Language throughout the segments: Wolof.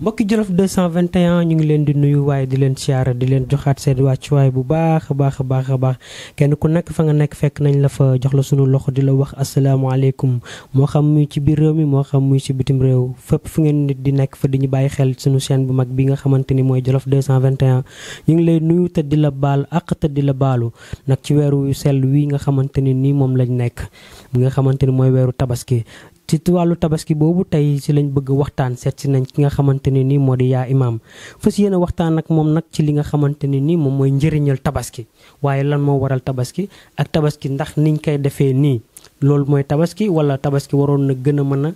mbokki Jolof 221 ñu ngi leen di nuyu waaye di leen siyaara di leen joxaat seen wàccuwaay bu baax a baax kenn ku nekk fa nga nekk fekk nañ la fa jox la sunu loxo di la wax asalaamaaleykum moo xam muy ci biir réew mi moo xam muy ci bitim réew fépp fu ngeen nit di nekk fa di ñu bàyyi xel sunu chaîne bu mag bi nga xamante ni mooy Jolof 221 ñu ngi lay nuyu te di la baal ak te di la baalu nag ci weeru sell wi nga xamante ni nii moom lañ nekk bi nga xamante ni mooy weeru tabaski ci wàllu tabaski boobu tey ci lañ bëgg waxtaan seet si nañ ki nga xamante ne nii moo di yaa imaam fas yéene waxtaan ak moom nag ci li nga xamante ne nii moom mooy njëriñal tabaski waaye lan moo waral tabaski ak tabaski ndax niñ koy defee nii loolu mooy tabaski wala tabaski waroon na gën a mën a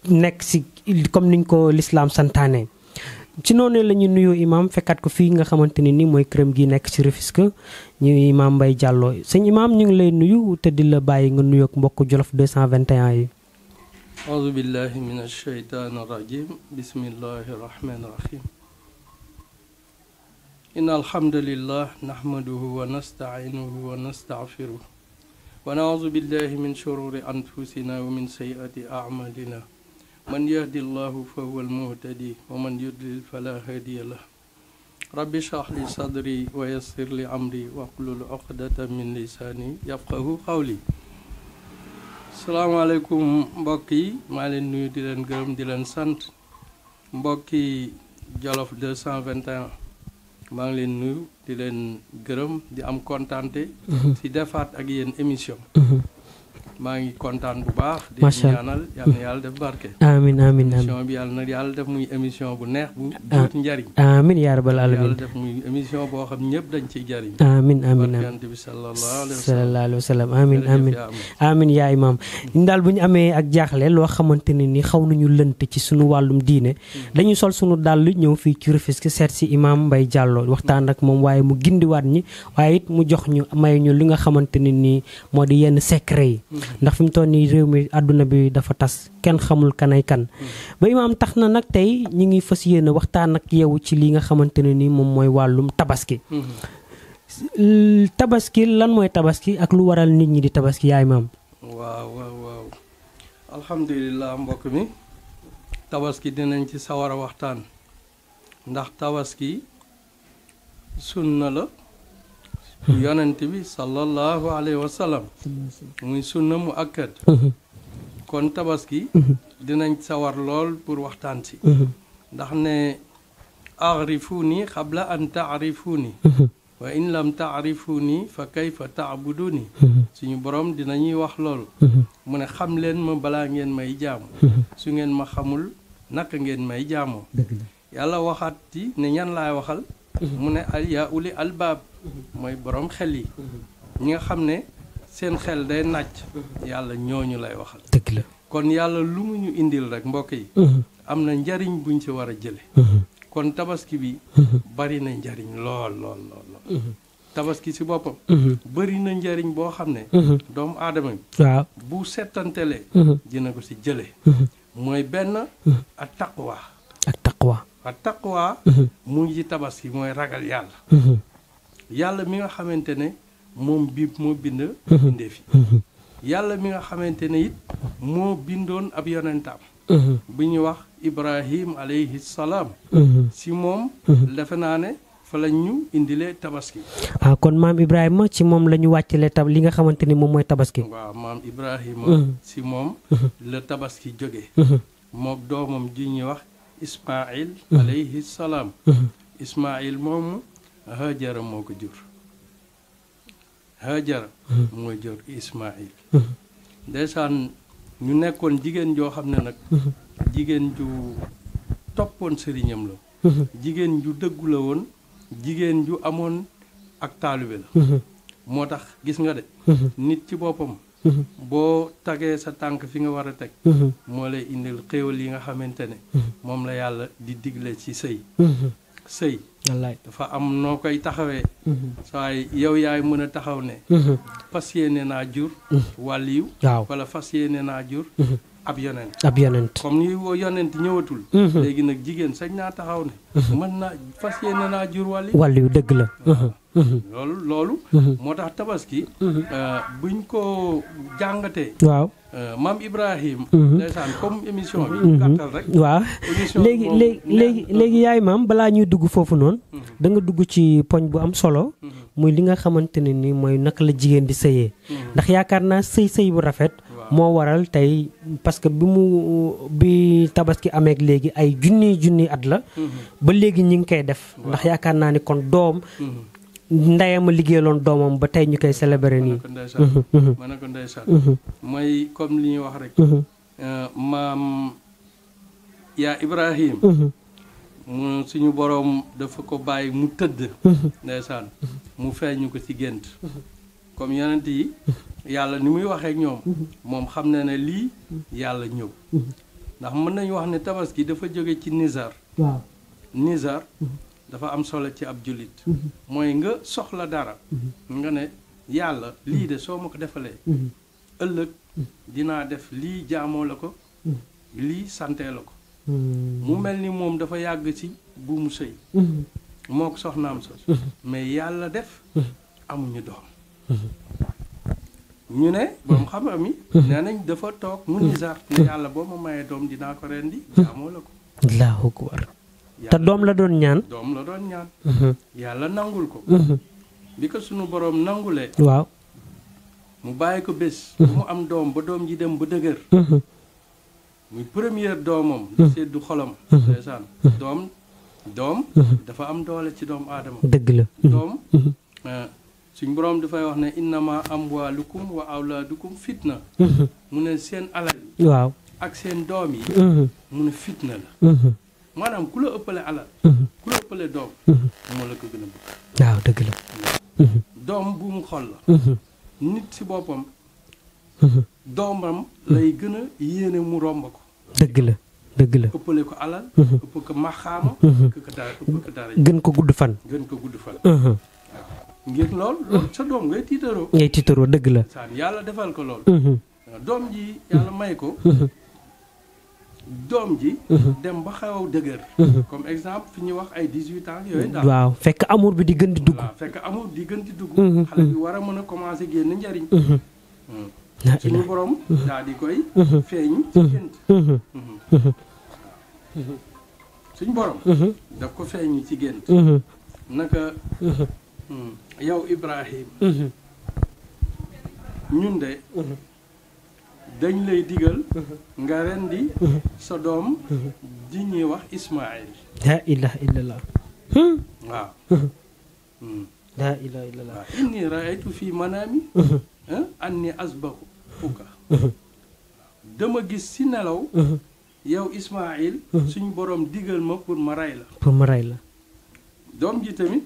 nekk si comme niñ ko lislaam santaane. ci noonu la ñu nuyoo imaam fekkaat ko fii nga xamante ne nii mooy këram gi nekk ci Rufisque ñu imaam Mbaye Diallo sëñ imaam ñu ngi lay nuyu te di la bàyyi nga nuyoog mbokk Jolof 221 yi. auzu billahi min ashaytaani rajim bismillahi rahmani rahim inna alhamdulillah nahmaduhu wa nasta'inuhu wa nasta'firuh wa na'uuzu billahi min shururi anfusina wa min sayyiati a'malina man yahdi llahu fa huwa almuhtadi wa man yudlil fala hadiya lah rabbi shrah li sadri wa yassir li amri wahlul uqdatan min lisani yafqahu qawli. salaamaaleykum mbokk yi maa leen nuyu di leen gërëm di leen sant mbokki Jolof 221 maa ngi leen nuyu di leen gërëm di am kontaante ci defaat ak yéen émission maa ngi kontaan bu baax. di ñaanal yàlla na yàlla def barke. amiin émission bi yàlla na yàlla def muy émission bu neex bu jot njariñ. amiin yaa rabbal alamin yàlla def muy émission boo xam ñëpp dañ ciy jariñ. amiin barkante bi sallallahu alayhi wa sallam amiin yaa imaam. ñu daal bu ñu amee ak jaaxle loo xamante ne ni xaw nañu lënt ci suñu wàllum diine dañuy sol suñu dàll ñëw fii ci Rufisque seet si imaam Mbaye Diallo waxtaan ak moom waaye mu gindiwaat ñi waaye it mu jox ñu may ñu li nga xamante ne nii moo di yenn secret yi. ndax fi mu toll nii réew mi àdduna bi dafa tas kenn xamul kanay kan ba imaam tax na nag tey ñu ngi fas yéene waxtaan ak yow ci li nga xamante ne ni moom mooy wàllum tabaski. tabaski lan mooy tabaski ak lu waral nit ñi di tabaski yaay imaam. waaw alhamdulilah mbokk mi tabaski dinañ ci sawar a waxtaan ndax tabaski sunna la. yonent bi sallallahu alayhi wa sallam muy sunna mu akkad kon tabaski dinañ sawar lool pour waxtaan si ndax ne arifuni xabla an taarifuni wa in lam taarifuni fa kayfa taabuduni suñu borom dinañuy wax loolu mu ne xam leen ma balaa ngeen may jaamu su ngeen ma xamul naka ngeen may jaamoo yàlla waxaat ci ne ñan laay waxal mu ne al yaa uli albaab mooy borom xel yi ñi nga xam ne seen xel day nàcc yàlla ñooñu lay waxal. dëgg la kon yàlla lu mu ñu indil rek mbokk yi am na njariñ buñ ci war a jële kon tabaski bi bari na njariñ lool tabaski ci boppam bari na njariñ boo xam ne doomu aadama bi waaw bu settantelee dina ko ci jële mooy benn ak taqwa ak taqwa mu ngi ci tabaski mooy ragal yàlla yàlla mi nga xamante ne moom moo bind bindeef yi yàlla mi nga xamante ne it moo bindoon ab yonentaam bu ñuy wax Ibrahim alayhi salaam si moom defe naa ne fa la ñu indilee tabaski. kon maam Ibrahima ci moom la ñu wàccalee li nga xamante ni moom mooy tabaski. waaw maam Ibrahima si moom la tabaski jóge mook doomam ji ñuy wax Ismaïl alayhi salaam Ismaïl moomu Hajara moo ko jur Hajara mooy jur Ismaïl ndeysaan ñu nekkoon jigéen joo xam ne nag jigéen ju toppoon sëriñam la jigéen ju dëggu la woon jigéen ju amoon ak taalibe la moo tax gis nga de nit ci boppam boo tagee sa tànk fi nga war a teg moo lay indil xéewal yi nga xamante ne moom la yàlla di digle ci sëy dafa am noo koy taxawee waaye yow yaay mën a taxaw ne fas yéene naa jur wàlliyu wala fas yéene naa jur ab yonent comme ni yonent ñëwatul léegi nag jigéen sañ naa taxaw ne mën naa fas yéene naa jur wàlliyu dëgg la loolu moo tax tabaski buñ ko jàngatee waaw maam Ibrahim ndeysaan comme émission bi gàttal rek waaw léegi yaay maam balaa ñuy dugg foofu noonu da nga dugg ci poñ bu am solo muy li nga xamante ne ni mooy naka la jigéen di sëyee ndax yaakaar naa sëy bu rafet moo waral tey parce que bi tabaski ameeg léegi ay junni at la ba léegi ñi ngi koy def ndax yaakaar naa ni kon doom ndeyam a liggéeyaloon doomam ba tey ñu koy célébrer nii ma ne ko ndeysaan mooy comme li ñuy wax rek maam yaa Ibrahim mu suñu boroom dafa ko bàyyi mu tëdd ndeysaan mu feeñu ko ci gént comme yonent yi yàlla ni muy waxee ak ñoom moom xam na ne lii yàlla ñëw ndax mën nañu wax ne tabaski dafa jóge ci nizar nizar dafa am solo ci ab jullit mooy nga soxla dara nga ne yàlla lii de soo ma ko defalee ëllëg dinaa def lii jaamoo la ko lii santee la ko mu mel ni moom dafa yàgg ci bu mu sëy moo ko soxnaam sos mais yàlla def amuñu doom ñu ne boom xam-xam yi nee nañ dafa toog mu nizar ne yàlla boo ma mayee doom dinaa ko rendi jaamoo la ko allahu akbar te doom la doon ñaan yàlla nangul ko bi ko sunu boroom nangulee waaw mu bàyyi ko bés mu am doom ba doom ji dem ba dëgër muy première doomam di seddu xolam ndeysaan doom dafa am doole ci doomu aadama dëgg la doom suñ boroom dafay wax ne innama amwaalukum wa awlaadukum fitna mu ne seen alal yi waaw ak seen doom yi mu ne fitna la maanaam ku la ëppale alal ku la ëppale doom moo la ko gën a bëgg waaw dëgg la doom bu mu xol la nit ci boppam doomam lay gën a yéene mu romb ko dëgg la ëppale ko alal ëpp ko maxaama ëpp ko dara gën ko gudd fan waaw ngir lool sa doom ngay tiitaroo dëgg la saan yàlla defal ko lool doom ji yàlla may ko doom ji dem ba xaw dëgër comme exemple fi ñuy wax ay 18 ans yooyu daal waaw fekk amour bi di gën di dugg xale bi war a mën a commencer génn njariñ suñu borom daal di koy feeñ ci gént suñu borom daf ko feeñ ci gént naka yow Ibrahim ñun de dañ lay digal nga rendi sa doom di ñuy wax Ismaïl laa ilaha illallah waaw laa ilaha illallah waaw inni raaytu fi manaami anni asbahuka dama gis ci nelaw yow Ismaïl suñ borom digal ma pour ma rey la doom ji tamit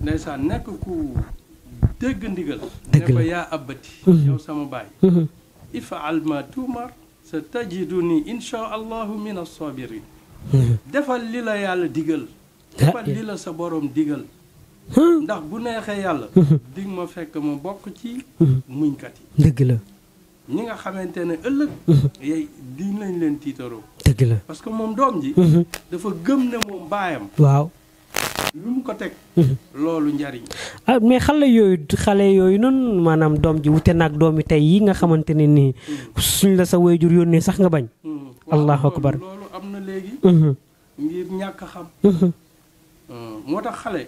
ndeysaan nekk ku dégg ndigal ne ko yaa abati yow sama baay ifaal ma tuumar sa tajiduni insha allahu min as-sabirin defal li la yàlla digal defal li la sa borom digal ndax bu neexee yàlla dig ma fekk ma bokk ci muñkat yi dëgg la ñi nga xamante ne ëllëg yey diñ lañ leen tiitaroo dëgg la parce que moom doom ji dafa gëm ne moom baayam waaw lu mu ko teg loolu njariñ mais xale yooyu noonu maanaam doom ji wute naag doomi tey yi nga xamante ne nii suñ la sa waajur yónnee sax nga bañ allahu akbar loolu am na léegi ngir ñàkk a xam moo tax xale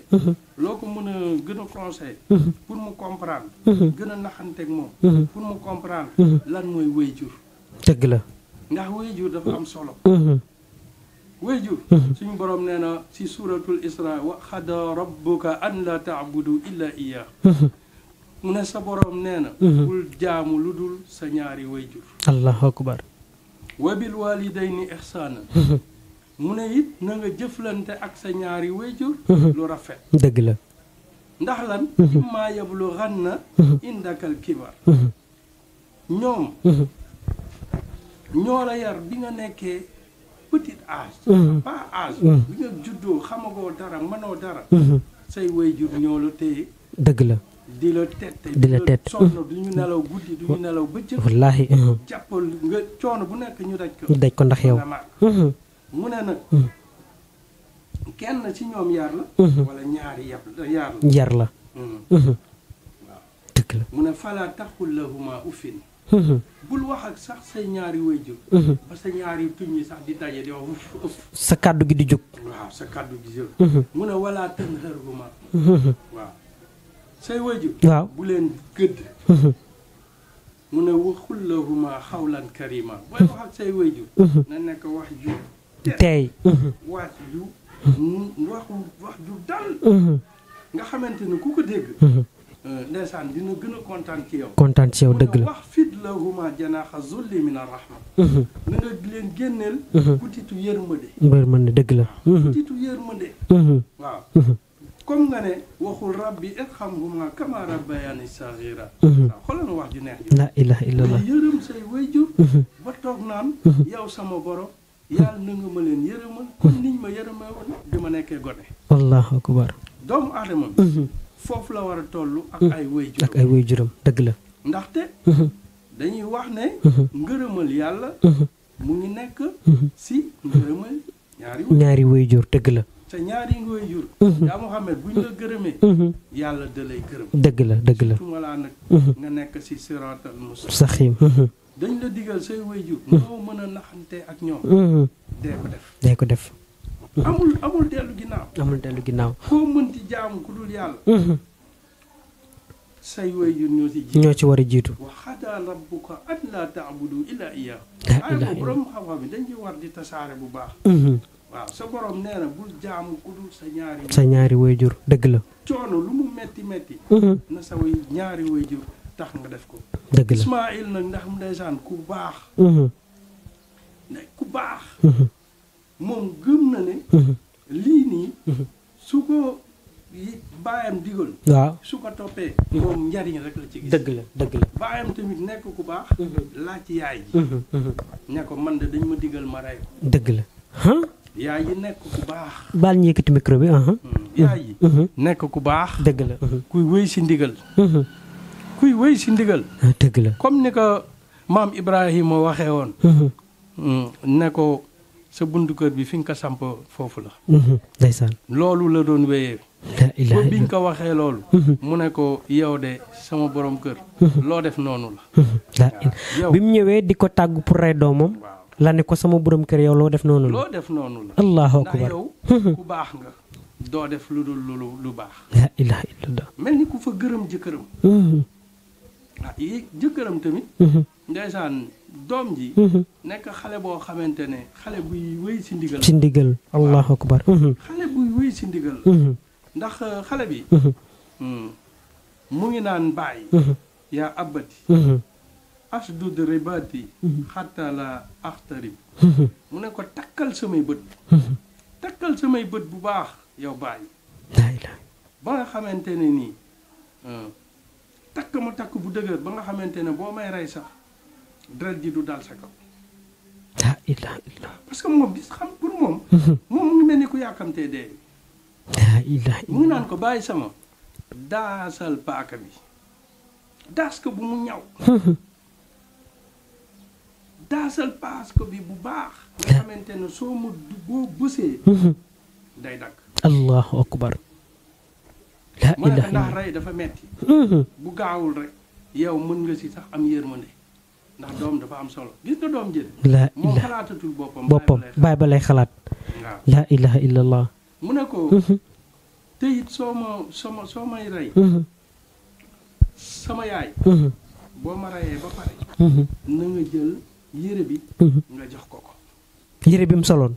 loo ko mën a gën a conseil pour mu comprendre gën a naxanteeg moom pour mu comprendre lan mooy waajur dëgg la ndax waajur dafa am solo waajur suñu borom nee na ci suuratul Isra wa xada rabbuka an la taabudu illa iya mu ne sa borom nee na bul jaamu lu dul sa ñaari waajur allahu akbar wa bil walidayni ihsaana mu ne it na nga jëflante ak sa ñaari waajur lu rafet dëgg la ndax lan imma yablughanna indakal kibar ñoo la yar bi nga nekkee petit âge pas âge bi nga juddoo xamagoo dara mënoo dara say waajur ñoo la téye dëgg la di la tette sonn du ñu nelaw guddi du ñu nelaw bëccëg wallaahi jàppal nga coono bu nekk ñu daj ko ndax yow mu ne nag kenn ci ñoom yar la wala ñaari yar la dëgg la mu ne fala taqul lahuma uffin bul wax ak sax say ñaari waajur ba sa ñaari tuñ yi sax di daje di wax uf sa kàddu gi di jóg waaw sa kàddu gi jóg mu ne wala tanharhuma waaw say waajur waaw bu leen gëdd mu ne waxul lahuma xawlan karima booy wax ak say waajur na nekk wax ju tey wax ju wax ju dal nga xamante ne ku ko dégg ndeysaan dina gën a kontaan ci yow kontaan ci yow dëgg la wax fit lahuma janaaxa zulli min arrahma na nga leen génneel butitu yërmande mbër mën na dëgg la butitu yërmande waaw comme nga ne waxul rabbi irhamhuma kama rabbayani saghira waaw xoolal wax ju neex la ilaha illallah yërëm say wayjur ba toog naan yow sama borom yàlla na nga ma leen yërëmal kon niñ ma yërëmee woon bi ma nekkee gone allahu akbar doomu aadama bi foofu la war a toll ak ay wayjuram ak ay wayjuram dëgg la ndaxte dañuy wax ne ngërëmal yàlla mu ngi nekk si ngërëmal ñaari wayjur dëgg la sa ñaari wayjur yaa Muhammad buñ la gërëmee yàlla da lay gërëm dëgg la dëgg la surtout laa nag nga nekk si siraatal mustaqim dañ la digal say wayjur noo mën a naxante ak ñoom dee ko def amul dellu ginnaaw koo mënti jaamu ku dul yàlla say wayjur ñoo ci war a jiitu wa xadaa rabbuka an laa taabudu illa iyyaahu ay ko borom xam-xam bi dañ ci war di tasaare bu baax waaw sa borom nee na bul jaamu ku dul sa ñaari wayjur dëgg la coono lu mu metti na sa ñaari wayjur tax nga def ko dëgg la Ismaïl nag ndax ndeysaan ku baax moom gëm na ne lii nii su ko baayam digal waaw su ko toppee moom njariñ rek la ci gis dëgg la baayam tamit nekk ku baax laaj ci yaay ji ne ko man de dañ ma digal ma rey ko dëgg la yaay ji nekk ku baax baal ñu yëkkati micro bi yaay ji nekk ku baax dëgg la kuy wéy si ndigal dëgg la comme ni ko maam Ibrahima waxee woon ne ko sa buntu kër bi fi nga ko samp foofu la ndeysaan loolu la doon wéyee ba biñ ko waxee loolu mu ne ko yow de sama borom kër loo def noonu la bi mu ñëwee di ko tàggu pour rey doomam la ne ko sama borom kër yow loo def noonu la allahu akbar ndax yow ku baax nga doo def lu dul lu baax la ilaha illallah mel ni ku fa gërëm jëkkëram jëkkëram tamit ndeysaan doom ji nekk xale boo xamante ne xale buy wéy si ndigal allahu akbar xale buy wéy si ndigal ndax xale bi mu ngi naan bàyyi yaa abbati asdud ribati xatta la axtarib mu ne ko takkal samay bët bu baax yow bàyyi ba nga xamante ne nii takk bu dëgër ba nga xamante ne boo may rey sax deret ji du dal sa kaw la ilaha illallah parce que moom bis xam pour moom mu ngi mel ni ku yàkkamtee dee la ilaha mu ngi naan ko bàyyi sama daasal paaka bi daas ko bu mu ñaw daasal paaka bi bu baax nga xamante ne soo mu boo bësee day dagg allahu akbar la ilaha ndax rey dafa metti bu gaawul rek yow mën nga si sax am yërmande ndax doom dafa am solo gis nga doom jël moom xalaatatul boppam baay ba lay xalaat la ilaha illallah mu ne ko te it soo may rey sama yaay boo ma reyee ba pare na nga jël yére bi nga jox ko yére bi mu soloon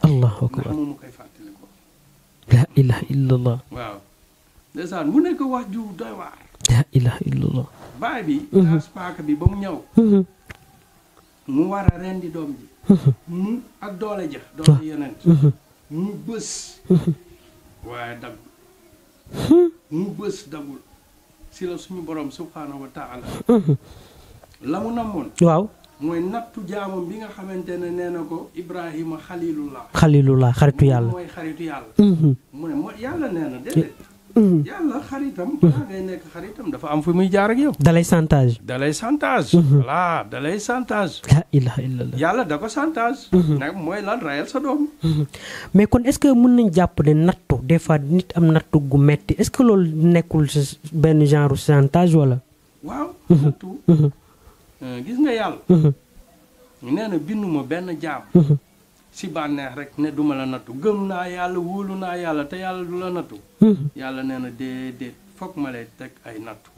allahu akbar ndax moom mu koy fàttali ko la ilaha illallah waaw ndeysaan mu nekk wax ju doy waar la ilaha illallah baay bi daas paaka bi ba mu ñëw mu war a rendi doom ji mu ak doole yeneen mu bës waaye daggul mu bës daggul si la suñu borom subhaanahu wa taala la mu namoon waaw mooy nattu jaamam bi nga xamante ne nee na ko Ibrahima xalilullah xaritu yàlla mooy xaritu yàlla mu ne mooy yàlla nee na déedéet yàlla xaritam balaa ngay nekk xaritam dafa am fu muy jaar ak yow dalay chantage voilà dalay chantage la ilaha illallah yàlla da ko chantage nag mooy lan rayal sa doom mais kon est-ce que mën nañ jàpp ne nattu des fois nit am nattu gu metti est-ce que loolu nekkul si benn genre chantage wala. waaw nattu gis nga yàlla nee na binduma benn jaam si bànneex rek ne duma la nattu gëm naa yàlla wóolu naa yàlla te yàlla du la nattu yàlla nee na déedéet foog ma lay teg ay nattu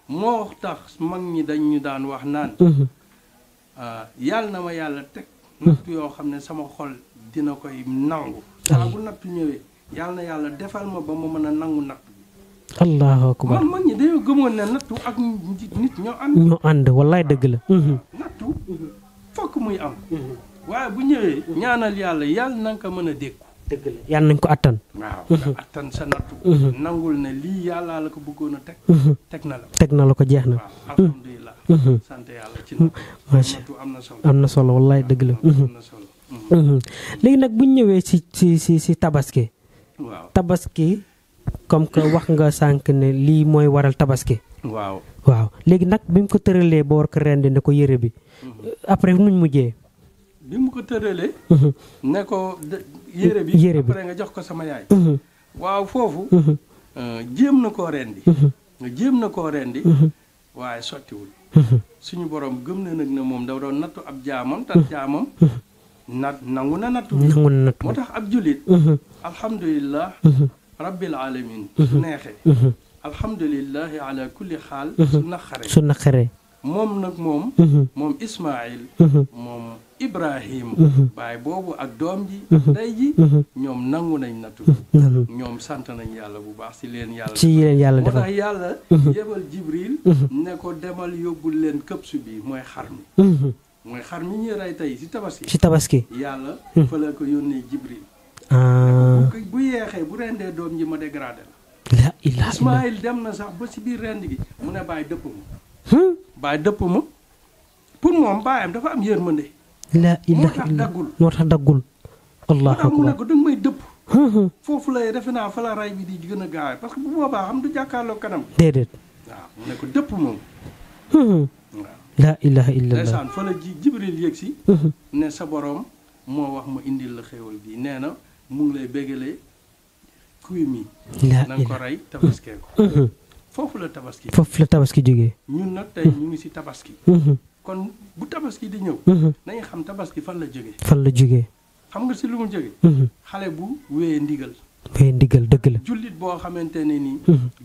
moo tax mag ñi dañu daan wax naan yàlla na ma yàlla teg nattu yoo xam ne sama xol dina koy nangu saa bu nattu ñëwee yàlla na yàlla defal ma ba ma mën a nangu nattu bi allahu akbar mag ñi dañoo gëmoon ne nattu ak nit ñoo ànd wallaay dëgg la nattu fokk muy am waaye bu ñëwee ñaanal yàlla yàlla na nga ko mën a dékku dëgg la yàlla nañ ko attan waaw nga attan sa nattu nangul ne lii yàllaa la ko bëggoon a teg na la teg na la ko jeex na waaw alhamdulilah sant yàlla ci nattu am na solo am na solo wallaay dëgg la am na solo léegi nag bu ñu ñëwee si tabaski waaw tabaski comme que wax nga sànq ne lii mooy waral tabaski waaw léegi nag bi mu ko tëralee ba war ko rendi ne ko yére bi après nuñ mujjee bi mu ko tëralee ne ko yére bi après nga jox ko sama yaay waaw foofu jéem na koo rendi waaye sottiwul suñu borom gëm na nag ne moom dafa doon nattu ab jaamam te jaamam nangu na nattu moo tax ab jullit alhamdulillah rabbil alamin su neexee alhamdulillahi ala kulli xaal su naqaree moom nag moom Ismaïl moom Ibrahim baay boobu ak doom ji ak ndey ji ñoom nangu nañ nattu ñoom sant nañ yàlla bu baax si leen yàlla moo tax yàlla yebal Jibril ne ko demal yóbbul leen këpsu bi mooy xar mi ñuy rey tey si tabaski yàlla fa la ko yónnee Jibril bu yeexee bu rendee doom ji ma dégradé la Ismaïl dem na sax ba si biir rend gi mu ne bàyyi dëpp ma pour moom bàyyam dafa am yërmande la ilaha illa moo tax daggul allahu akbar mu ne ko danga may dëpp foofu lay defe naa fa la ray bi di gën a gaawee parce que bu boobaa xam du jàkkaarloo kanam déedéet waaw mu ne ko dëpp moom waaw la ilaha illa ndeysaan fa la Jibril yëg si ne sa borom moo wax ma indil la xéwal bi nee na mu ngi lay bégalee kuy mi na nga ko rey tabaskee ko foofu la tabaski jógee ñun nag tey ñu ngi si tabaski kon bu tabaski di ñëw nañu xam tabaski fan la jógee xam nga si lu mu jógee xale bu wéyee ndigal dëgg la jullit boo xamante ne nii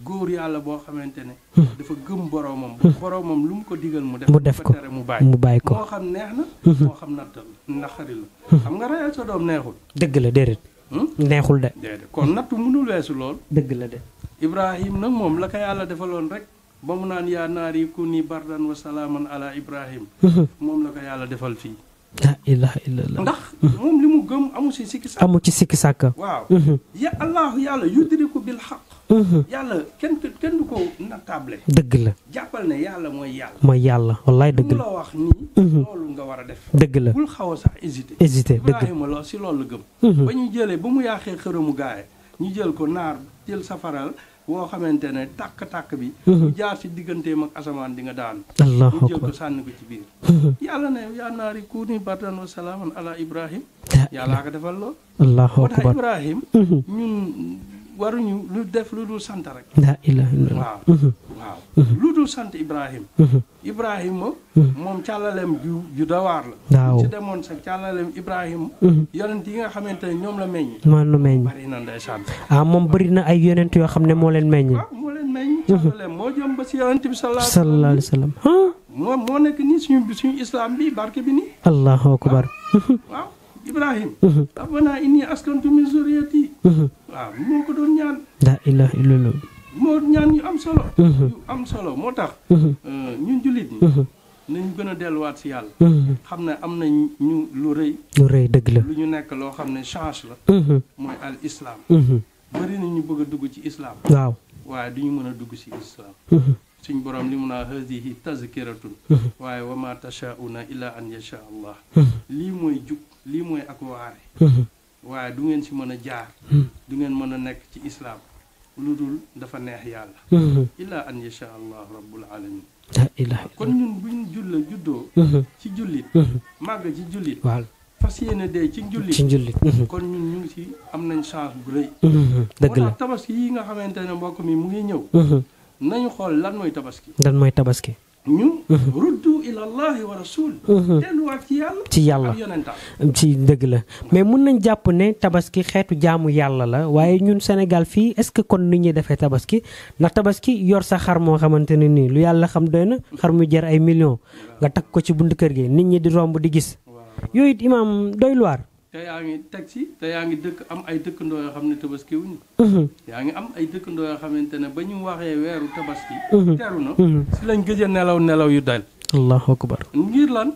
góor yàlla boo xamante ne dafa gëm boroomam lu mu ko digal mu def ko tere mu bàyyi ko moo xam neex na moo xam naqari la xam nga reyal sa doom neexul dëgg la déedéet neexul de kon nattu mënul weesu lool dëgg la de Ibrahim nag moom la ko yàlla defaloon rek ba mu naan yaa naari kuni bardan wa salaaman ala Ibrahim moom la ko yàlla defal fii la ilaha illallah ndax moom li mu gëm amu ci sikki sàkka waaw yàlla yudriku bil xaq yàlla kenn du ko nattable dëgg la jàppal ne yàlla mooy yàlla wallaay dëgg la la wax nii loolu nga war a def dëgg la bul xaw a sax hésité Ibrahima lool si loolu la gëm ba ñu jëlee ba mu yaaxee xërëmu gaaye ñu jël ko naar jël safaral woo xamante ne tàkk-tàkk bi bu jaar ci digganteem ak asamaan di nga daanu ñu jël ko sànni ko ci biir yàlla ne yaa naari kuuni bardan wa salaaman ala Ibrahim yàllaa ko defal lool allahu moo tax akbar Ibrahim ñun waruñu lu def lu dul sant rek la ilaha illallah waaw lu dul sant Ibrahima moom càllaleem ju dawaar la ci demoon sa càllaleem Ibrahima yonent yi nga xamante ne ñoom la meññ bari na ndeysaan moom bari na ay yonent yoo xam ne moo leen meññ càllaleem moo jëm ba si yonent bi sallallahu alayhi wa sallam moo nekk nii suñu islam bi barke bi nii allahu akbar waaw Ibrahim rabbana inni askantu min zurriyati waaw moo ko doon ñaan la ilaha illallah moo ñaan yu am solo moo tax ñun jullit ñi nañu gën a delluwaat si yàlla xam ne am nañ ñu lu rëy dëgg la lu ñu nekk loo xam ne change la mooy al islam bari na ñu bëgg a dugg ci islam waaw waaye du ñu mën a dugg ci islam suñ borom li mu naa hadihi tazkiratun waaye wa ma tashauna illa an yasha allah lii mooy jub lii mooy ak waare waaye du ngeen ci mën a jaar du ngeen mën a nekk ci islaam lu dul dafa neex yàlla illa an yasha allah rabbul alamin kon ñun buñ juddoo ci jullit màgg ci jullit fas yéene dee ci njullit ci njullit. kon ñun ñu ngi ci am nañ chance bu rëy. dëgg la moo tax tabaski yi nga xamante ne mbokk mi mu ngi ñëw. nañu xool lan mooy tabaski. lan mooy tabaski. ñu ruddu ila allahi wa rasul delluwaat ci yàlla. ci yàlla ak yonentam. ci dëgg la mais mun nañ jàpp ne tabaski xeetu jaamu yàlla la waaye ñun Sénégal fii est-ce que kon nit ñi defee tabaski ndax tabaski yor sa xar moo xamante ne nii lu yàlla xam doy na xar mu jar ay millions nga takk ko ci buntu kër gi nit ñi di romb di gis yooyu it imaam doy luwaar. te yaa ngi teg ci te yaa ngi dëkk am ay dëkkandoo yoo xam ne tabaski wuñu yaa ngi am ay dëkkandoo yoo xamante ne ba ñu waxee weeru tabaski teru na si lañ gëj a nelaw yu dal. allahu akbar. ngir lan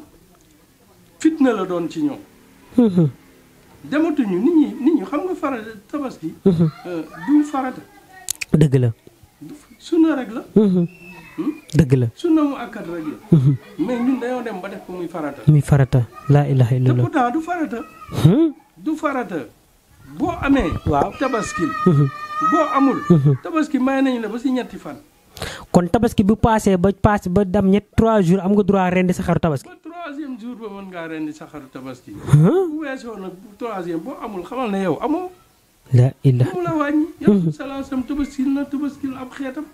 fitna la doon ci ñoom. dematuñu nit ñi xam nga farata tabaski du farata. dëgg la. sunna rek la. dëgg la. sunna mu akkat rek la. mais ñun dañoo dem ba def ko muy farata. muy farata laa ilaha te illallah. pourtant du farata. du farata boo amee. waaw tabaski. boo amul. tabaski may nañu la ba si ñetti fan. kon tabaski bu paasee ba dam 3 jours am nga droit rendi sa xaru tabaski. ba 3e jour ba mën ngaa rendi sa xaru tabaski. bu weesoo nag 3e boo amul xamal ne yow amoo. laa ilaha mu la wàññi. yow salaasam tabaskil na tabaskil ab xeetam.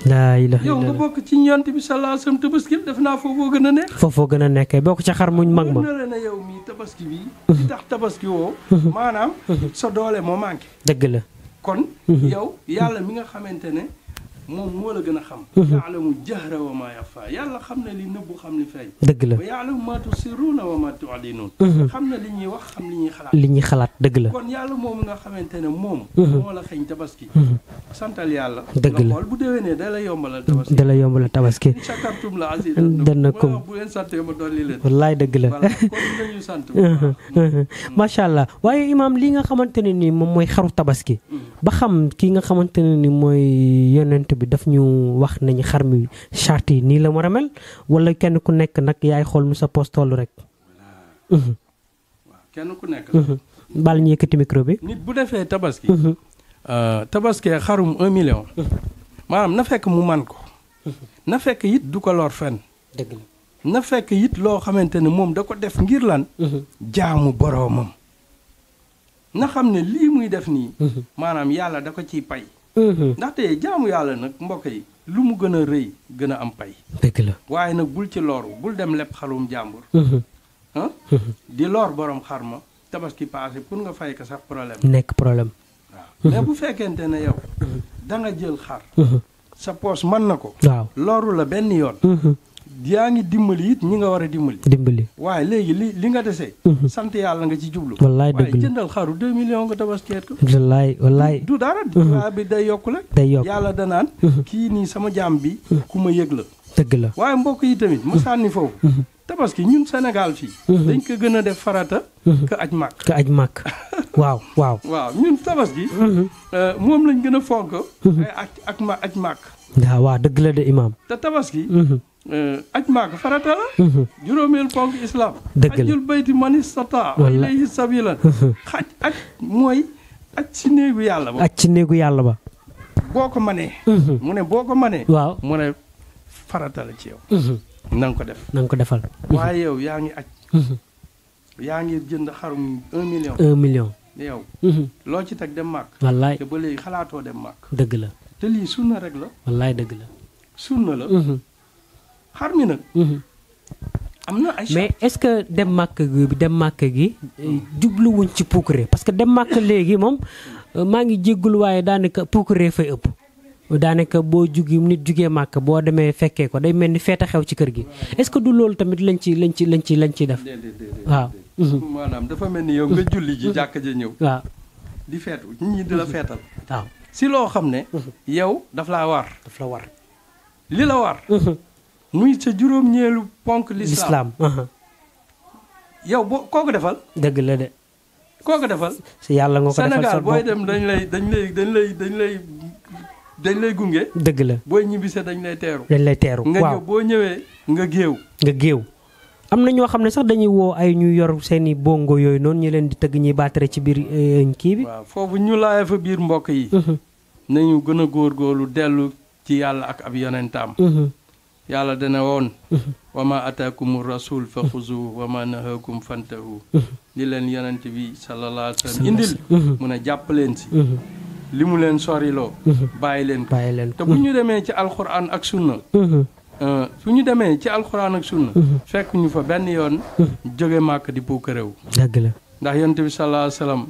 laa ilaha yow nga bokk ci ñont bi salaasam tabaskil def naa foofoo gën a nekk. foofoo gën a nekkee bokk ca xar muñ mag ma. na leen yow mii tabaski bi li tax tabaski woo. maanaam sa doole moo manqué. dëgg la. kon yow yàlla mi nga xamante ne moom moo la gën a xam. yaalamu jahra wa ma yaxfa yàlla xam ne li nëbbu xam li feeñ. dëgg la wa yaalamu ma tusirruuna wa ma tu'linuun. xam na li ñuy wax xam li ñuy xalaat. li ñuy xalaat dëgg la. kon yàlla moomu nga xamante ne moom. moo la xeeñ tabaski. santal yàlla. dëgg la nga xool bu déwénee da la yombalal tabaski. da la yombalal tabaski. shakartum la aziz. dana ko bu leen santee ma dolli leen. wallaay dëgg la. voilà kon nañu sant. macha allah waaye imaam li nga xamante ne ni moom mooy xaru tabaski. ba xam ki nga xamante ne ni mooy yonent bi daf ñu wax nañu xar mi charte yi nii la war a mel wala kenn ku nekk nag yaay xool mu sa poos tollu rek. waaw kenn ku nekk. baal ñu yëkkati micro bi. nit bu defee tabaski. tabaskee xarum 1 million. maanaam na fekk mu man ko. na fekk it du ko lor fenn. dëgg la. na fekk it loo xamante ne moom da ko def ngir lan. jaamu boroomam. na xam ne lii muy def nii. maanaam yàlla da ko ciy pay. ndaxte jaamu yàlla nag mbokk yi lu mu gën a rëy gën a am pay. dëgg la. waaye nag bul ci loru bul dem lepp xarum jàmbur. di lor borom xar ma tabaski passé pour nga fay ko sax problème. nekk problème. waaw mais bu fekkente ne yow da nga jël xar. sa poos mën na ko. waaw loru la benn yoon. yaa ngi dimbali it ñi nga war a dimbali. waaye léegi li nga desee. sant yàlla nga ci jublu. wallaay dëgg la waaye jëndal xaru 2 millions nga tabaskeet ko. wallaay. du dara. waaye bi day yokk la. day yokk yàlla danaan. kii nii sama jaam bi. ku ma yëg la. dëgg la. waaye mbokk yi tamit ma sànni foofu. tabaski ñun Sénégal fii. dañ ko gën a def farata. ka aj màkk. ka aj màkk. waaw. waaw ñun tabaski. moom lañ gën a fonk. ay aj màkk. waaw dëgg la de imaam. te tabaski. aj màkk farata la. juróomeel ponk islam. dëgg la ajjul bayti man istata ilayhi sabilan. xaj aj mooy aj ci néegu yàlla ba. aj ci néegu yàlla ba. boo ko manee. mu ne boo ko manee. waaw mu ne farata la ci yow. na nga ko def. na nga ko defal. waaye yow yaa ngi aj. yaa ngi jënd xarum 1 million. 1 million. yow. loo ci teg dem màkk. wallaay te ba léegi xalaatoo dem màkk. dëgg la. te lii sunna rek la. wallaay dëgg la. sunna la. xar mi nag. am na ay. mais est-ce que dem màkk gi jubluwuñ ci puukare parce que dem màkk léegi moom maa ngi jéggul waaye daanaka puukare fay ëpp. daanaka boo nit jugee màkk boo demee fekkee ko day mel ni feete xew ci kër gi est-ce que du loolu tamit lañ ci def. waaw. maanaam dafa mel ni yow nga julli ji jàkka ja ñëw. waaw. di feetu nit ñi di la feetal. waaw. si loo xam ne. yow daf la war. li la war. muy sa juróom-ñeelu ponk l'islam. yow boo koo ko defal. dëgg la de. koo ko defal. si yàlla nga ko defal Sénégal booy dem dañ lay gunge. dëgg la. booy ñibbise dañ lay teeru. waaw nga ñëw boo ñëwee nga géew. am na ñoo xam ne sax dañuy woo ay ñu yor seeni bongo yooyu noonu ñu leen di tëgg ñuy baatare ci biir kii bi. waaw foofu ñu laaya fa biir mbokk yi. nañu gën a góorgóorlu dellu ci yàlla ak ab yonentaam. yàlla dana woon wa ma ataakumu rasul fa xuzuhu wa ma nahakum fantahu li leen yonent bi sallallahu alayhi wa sallam indil mu ne jàpp leen si li mu leen soriloo bàyyi leen ko te bu ñu demee ci alxuraan ak sunna su ñu demee ci alxuraan ak sunna fekk ñu fa benn yoon jóge màkk di puuk réew dëgg la ndax yonent bi sallallahu alayhi wa sallam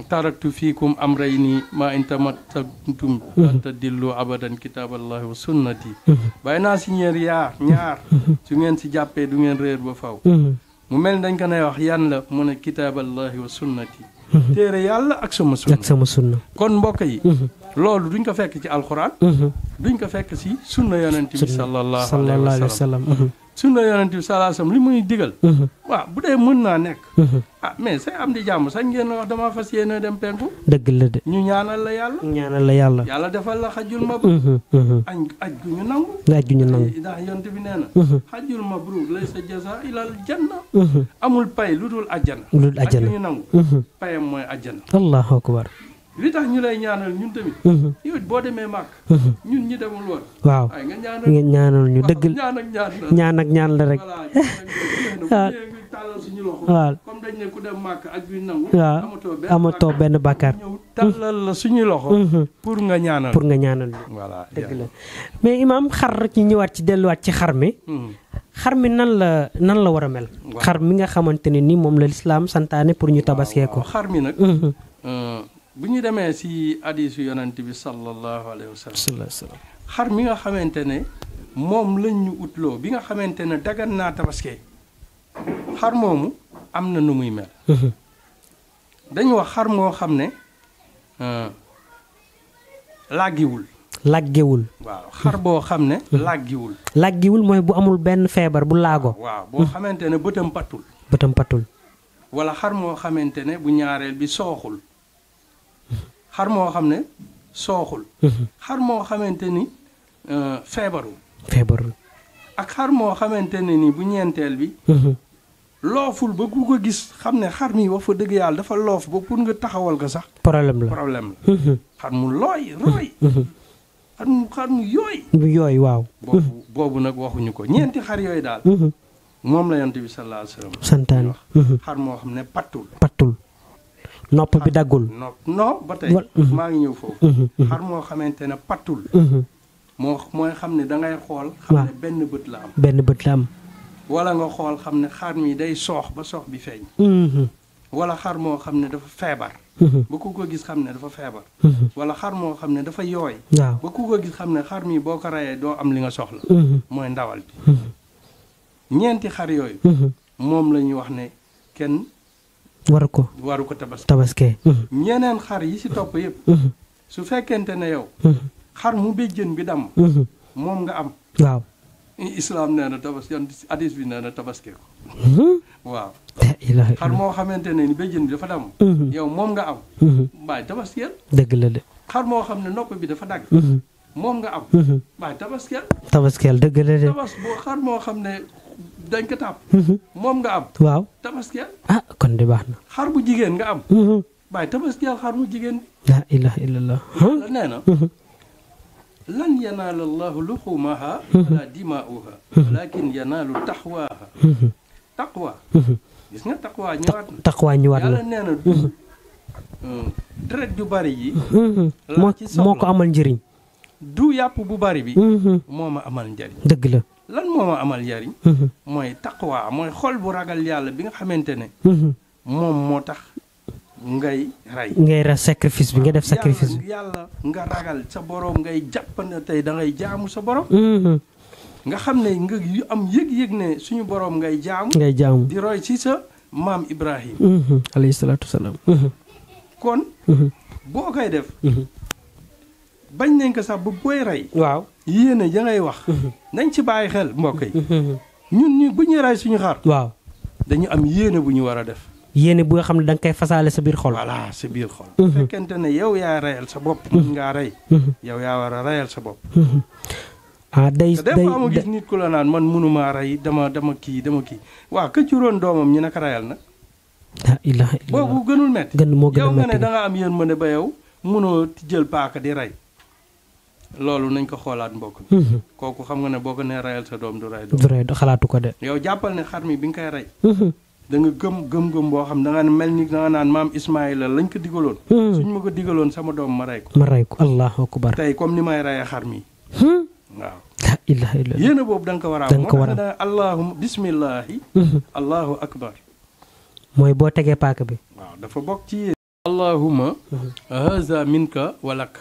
taraktu fiikum amrayni ma in tamassaktum lan tadillu abadan kitaaballahi wa sunnati bàyyi naa si ñaar su ngeen si jàppee du ngeen réer ba faw mu mel dañ ko nay wax yan la mu ne kitaaballahi wa sunnati téere yàlla ak sama sunna kon mbokk yi loolu duñ ko fekk ci alxuraan duñ ko fekk si sunna yonent bi sallallahu alayhi wa sallam sunna yonent bi sallallahu alayhi wa sallam li muy digal waaw bu dee mën naa nekk mais say am di jàmm sax ngeen wax dama fas yéene dem penku dëgg la de ñu ñaanal la yàlla yàlla defal la xajjul mabrur aj gu ñu nangu ndax yonent bi nee na xajjul mabrur laysa jazaa ilal janna amul pay lu dul ajjana aj gu ñu nangu payam mooy ajjana allahu akbar li tax ñu lay ñaanal ñun tamit yow boo demee màkk ñun ñi demul woon waaw ay nga ñaanal ñu dëgg ñaan la rek tàllal suñu loxo waaw comme dañ ne ku dem màkk ak bi nangu waaw amatoo benn bàkkaar ñëw tàllal la suñu loxo pour nga ñaanal ñu voilà dëgg la mais imaam xar ci ñëwaat ci delluwaat ci xar mi nan la war a mel xar mi nga xamante ne ni moom la lislaam santaane pour ñu tabaskee ko xar mi nag bu ñu demee si hadiisu yonent bi sallallahu alayhi wa sallam xar mi nga xamante ne moom lañ ñu utloo bi nga xamante ne dagan naa tabaskee xar moomu am na nu muy mel dañu wax xar moo xam ne làggiwul waaw xar boo xam ne làggiwul mooy bu amul benn feebar bu laago waaw boo xamante ne bëtam pattul wala xar moo xamante ne bu ñaareel bi sooxul xar moo xam ne xar moo xamante ni feebarul ak xar moo xamante ne ni bu ñeenteel bi looful ba ku ko gis xam ne xar mi wax fa dëgg yàlla dafa loof ba pour nga taxawal ko sax problème la xar mu roy xar mu yooy waaw boobu nag waxuñu ko ñeenti xar yooyu daal moom la yonent bi sallallahu alayhi wa sallam santaane xar moo xam ne pattul nopp bi daggul non ba tey maa ngi ñëw foofu xar moo xamante ne pattul mooy xam ne dangay xool xam ne benn bët la am wala nga xool xam ne xar mi day soox ba soox bi feeñ wala xar moo xam ne dafa feebar ba ku ko gis xam ne dafa feebar wala xar moo xam ne dafa yooy ba ku ko gis xam ne xar mi boo ko reyee doo am li nga soxla mooy ndawal bi ñeenti xar yooyu moom la ñuy wax ne kenn waru ko tabaskee ñeneen xar yi ci topp yëpp su fekkente ne yow xar mu béjjën bi damm moom nga am waaw islaam nee na hadis bi nee na tabaskee ko waaw xar moo xamante ne ni béjjën bi dafa damm yow moom nga am bàyyi tabaskeel dëgg la de xar moo xam ne nopp bi dafa dagg moom nga am bàyyi tabaskeel dëgg la de xar moo xam ne dañ ko tàpp moom nga am waaw tabaskeel kon de baax na xar bu jigéen nga am bàyyi tabaskeel xar bu jigéen la ilaha illallah la nee na lan yanaala allahu luxumaha wala dimaa'uha walakin yanaalu taqwa gis nga taqwa ñëwaat na yàlla nee na du deret ju bari yi moo ko amal njëriñ du yàpp bu bari bi moo ma amal njëriñ dëgg la lan moo ma amal njëriñ mooy taqwa mooy xol bu ragal yàlla bi nga xamante ne moom moo tax ngay rey sacrifice bi nga def sacrifice bi yàlla nga ragal sa borom ngay jàpp ne tey da ngay jaamu sa borom nga xam ne nga am yëg-yëg ne suñu borom ngay jaamu di roy ci sa maam Ibrahim alayhi salaatu wasalaam kon boo koy def bañ nañ ko sax ba booy rey waaw yéene ja ngay wax nañ ci bàyyi xel mbokk yi ñun bu ñuy rey suñu xar waaw dañu am yéene bu ñu war a def yéene bu nga xam ne da nga koy fasaale sa biir xol voilà sa biir xol bu fekkente ne yow yaa reyal sa bopp mën ngaa rey yow yaa war a reyal sa bopp des fois ma gis nit ku la naan man mënumaa rey dama kii waaw ka juróon doomam ñu naka reyal nag la ilaha illallah boobu gënul metti moo gën a yow nga metti ne da nga am yéen mën ne ba yow mënoo jël paaka di rey loolu nañ ko xoolaat mbokk mi. kooku xam nga ne boo ko nee rayal sa doom du ray doom. du ray xalaatu ko de. yow jàppal ne xar mi bi nga koy rey. da nga gëm boo xam da nga mel ni da nga naan maam Ismaïla lañ ko digaloon. suñ ma ko digaloon sama doom ma rey ko. ma rey ko allahu akbar. tey comme ni may reyee xar mi. waaw. la ilaha illallah. yéen a boobu da nga ko war a am. da nga ko war a am allahumma bismillahi. allahu akbar. mooy boo tegee paaka bi. waaw dafa bokk ci yéen. allahumma haza minka walak.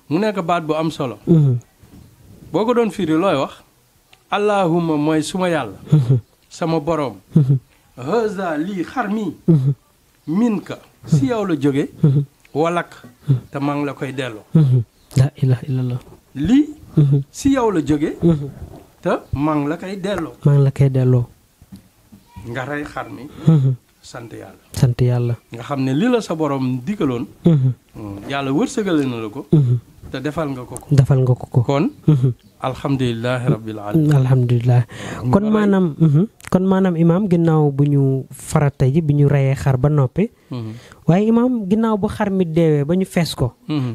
mu nekk baat bu am solo. boo ko doon firi looy wax. allahumma mooy suma yàlla. sama boroom. haza lii xar mi. minka si yow la jóge walak. te maa ngi la koy delloo. la ilaha illallah. lii. si yow la jóge te maa ngi la koy delloo. maa ngi la koy delloo. nga rey xar mi. sant yàlla. sant yàlla. nga xam ne li la sa borom digaloon. yàlla wërsëgale na la ko. te defal nga ko ko. defal nga ko ko. kon. alhamdulilah rabbil alamin. alhamdulilah kon maanaam imaam ginnaaw bu ñu farata ji bi ñu reyee xar ba noppi. waaye imaam ginnaaw bu xar mi deewee ba ñu fees ko.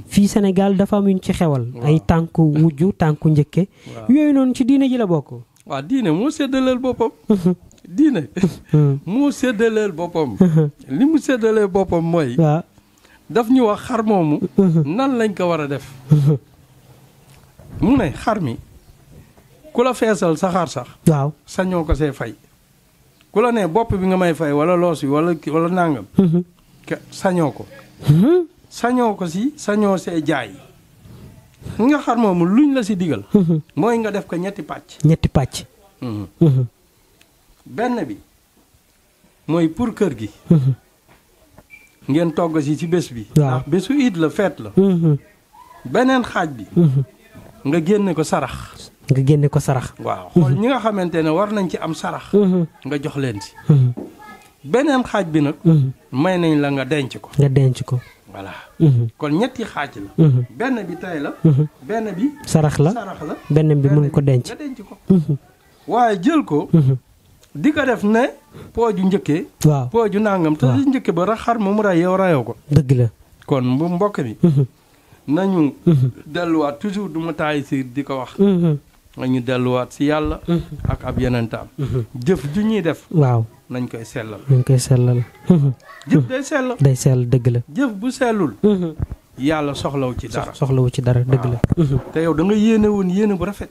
fii Sénégal dafa am yu ñu ci xewal. ay tànku wujju tànku njëkke. yooyu noonu ci diine ji la bokk. waaw diine moo séddaleel boppam. diine moo séddaleel boppam. li mu séddaleel boppam mooy. waaw daf ñu wax xar moomu. nan lañ ko war a def. mu ne xar mi ku la feesal sa xar sax. waaw sañoo ko see fay. ku la ne bopp bi nga may fay wala loos bi wala nàngam. sañoo ko. sañoo ko si sañoo see jaay. nga xar moomu luñ la si digal. mooy nga def ko ñetti pàcc. ñetti pàcc. benn bi mooy pour kër gi. ngeen togg si ci bés bi. waaw ndax bésu iid la feet la. beneen xaaj bi. nga génne ko sarax. nga génne ko sarax. waaw xool ñi nga xamante ne war nañ ci am sarax. nga jox leen si. beneen xaaj bi nag. may nañ la nga denc ko. nga denc ko. voilà. kon ñetti xaaj la. benn bi tey la. benn bi. sarax la benn bi mun ko denc. nga denc ko. waaye jël ko. di ko def ne pooju njëkkee. waaw pooju nangam te li njëkke ba xar ma mu ray yow rayoo ko. dëgg la. kon bu mbokk mi. nañu delluwaat toujours du ma taay si di ko wax. nañu delluwaat si yàlla. ak ab yenentaam. jëf ju ñuy def. waaw nañ koy sellal. nañ koy sellal. jëf day sell. day sell dëgg la. jëf bu sellul. yàlla soxlawu ci dara. soxlawu ci dara dëgg la. te yow da nga yéene woon yéene bu rafet.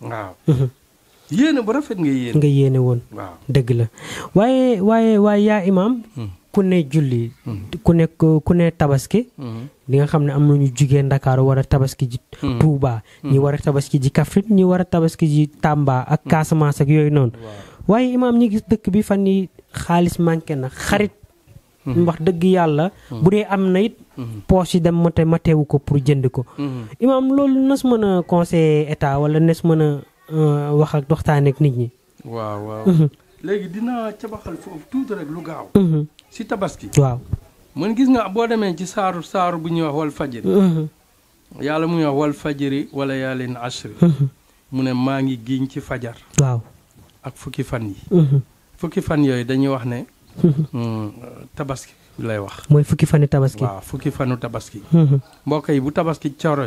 waaw. yéene bu rafet nga yéene. nga yéene woon. waaw dëgg la waaye yaa imaam. ku ne julli. ku ne tabaski. li nga xam ne am na ñu jugee Ndakaaru war a tabaski ji. Touba. ñi war a tabaski ji Kaffrine ñi war a tabaski ji Tamba ak Casamance ak yooyu noonu. waaye imaam ñi gis dëkk bi fan yi xaalis manqué na xarit. wax dëgg yàlla. bu dee am na it. poche yi dem matewu ko pour jënd ko. imaam loolu nas mën a conseiller état wala nes mën a wax ak waxtaanee ak nit ñi. waaw. léegi dinaa cabaxal foofu tuuti rek lu gaaw. si tabaski. waaw. man gis nga boo demee ci saaru bu ñuy wax wal fajiri. yàlla mu ñuy wax wal fajiri wala yaalin ashri. mu ne maa ngi giiñ ci fajar. waaw. ak fukki fan yi. fukki fan yooyu dañuy wax ne. tabaski lay wax. mooy fukki fanu tabaski. waaw fukki fanu tabaski. mbokk yi bu tabaski coro.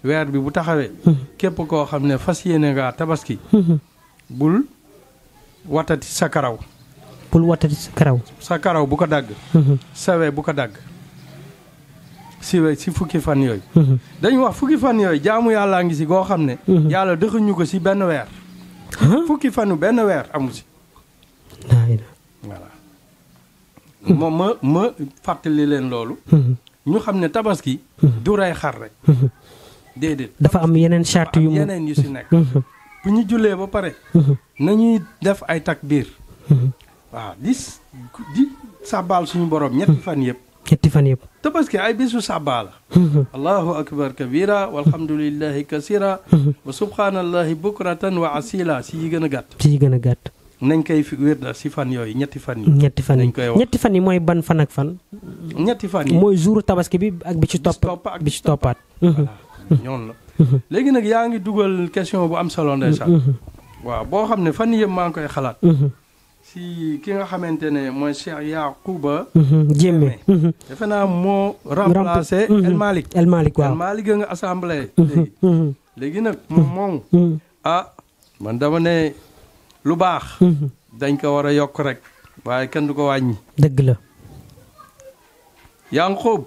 weer bi bu taxawee. képp koo xam ne fas yéene ngaa tabaski. bul watati sa karaw. bul watati sa karaw. sa karaw bu ko dagg. sawee bu ko dagg. si fukki fan yooyu. dañu wax fukki fan yooyu jaamu yàllaa ngi si goo xam ne. yàlla dëxuñu ko si benn weer. fukki fanu benn weer amu si. voilà. moom ma fàttali leen loolu. ñu xam ne tabaski. du rey xar rek. déedéet. dafa am yeneen charte yu yeneen yu si nekk. bu ñu jullee ba pare. nañuy def ay takbiir. waaw di sàbbaal suñu borom ñetti fan yëpp. ñetti fan yëpp. tabaski ay bisu sàbbaa la. allahu akbar kabira walhamdulillahi kasira wa subhanallahi bukratan wa asila si yi gën a gàtt. si yi gën a gàtt. nañ koy wér si fan yooyu ñetti fan yi. ñetti fan yi nañ koy wax ñetti fan yi mooy ban fan ak fan. ñetti fan yi mooy jour tabaski bi ak bi ci bi ci toppaat. ñoon la. léegi nag yaa ngi dugal question bu am solo ndeysaan. waaw boo xam ne fan yëpp maa ngi koy xalaat. si ki nga xamante ne mooy Cheikh Yacouba Diémé defe naa moo remplacé El Malick waaw El Malick nga assemblée léegi nag moom man dama ne lu baax dañ ko war a yokk rek waaye kenn du ko wàññi dëgg la Yankhob